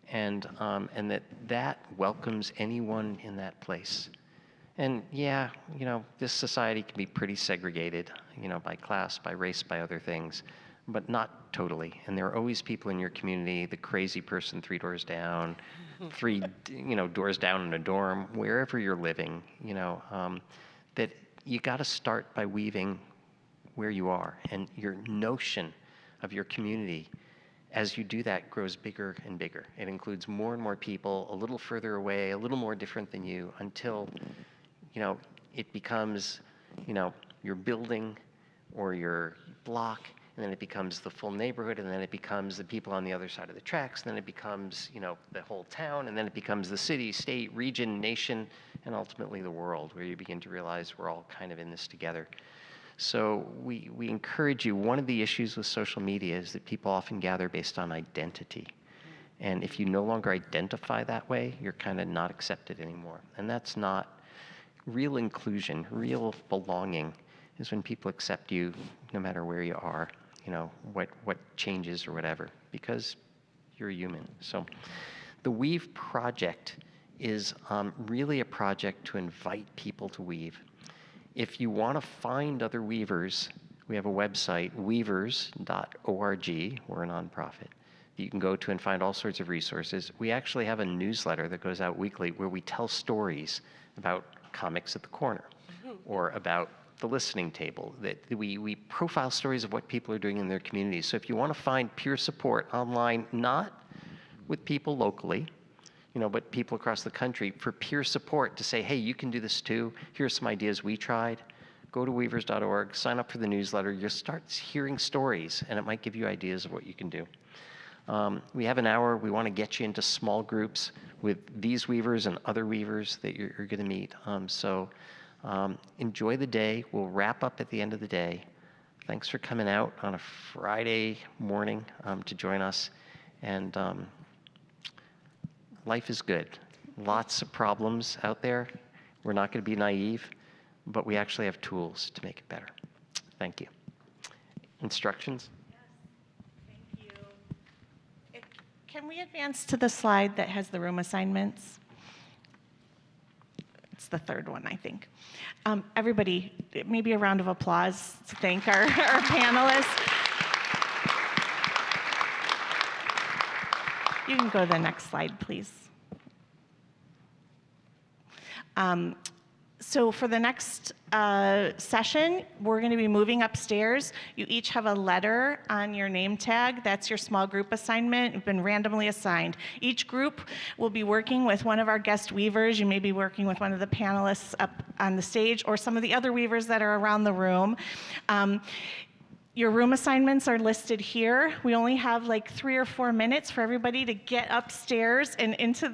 Speaker 2: and that welcomes anyone in that place. And yeah, you know, this society can be pretty segregated, you know, by class, by race, by other things. but not totally. And there are always people in your community, the crazy person 3 doors down, 3 doors down in a dorm, wherever you're living, that you got to start by weaving where you are. And your notion of your community, as you do that, grows bigger and bigger. It includes more and more people a little further away, a little more different than you, until it becomes your building or your block, and then it becomes the full neighborhood, and then it becomes the people on the other side of the tracks, and then it becomes the whole town, and then it becomes the city, state, region, nation, and ultimately the world, where you begin to realize we're all kind of in this together. So we encourage you. One of the issues with social media is that people often gather based on identity. And if you no longer identify that way, you're kind of not accepted anymore. And that's not real inclusion. Real belonging is when people accept you no matter where you are, what changes or whatever, because you're a human. So the Weave Project is really a project to invite people to weave. If you want to find other weavers, we have a website, weavers.org. We're a nonprofit. You can go to and find all sorts of resources. We actually have a newsletter that goes out weekly where we tell stories about comics at the corner or about the listening table. That we profile stories of what people are doing in their communities. So if you want to find peer support online, not with people locally, but people across the country, for peer support to say, hey, you can do this too. Here's some ideas we tried. Go to weavers.org, sign up for the newsletter. You'll start hearing stories, and it might give you ideas of what you can do. We have an hour. We want to get you into small groups with these weavers and other weavers that you're going to meet. So enjoy the day. We'll wrap up at the end of the day. Thanks for coming out on a Friday morning to join us. And life is good. Lots of problems out there. We're not going to be naive, but we actually have tools to make it better. Thank you. Instructions?
Speaker 3: Thank you. Can we advance to the slide that has the room assignments? It's the third one, I think. Everybody, maybe a round of applause to thank our panelists. You can go to the next slide, please. So for the next session, we're going to be moving upstairs. You each have a letter on your name tag. That's your small group assignment. You've been randomly assigned. Each group will be working with one of our guest weavers. You may be working with one of the panelists up on the stage or some of the other weavers that are around the room. Your room assignments are listed here. We only have like 3 or 4 minutes for everybody to get upstairs and into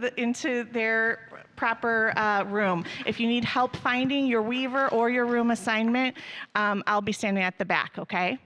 Speaker 3: their proper room. If you need help finding your weaver or your room assignment, I'll be standing at the back, okay?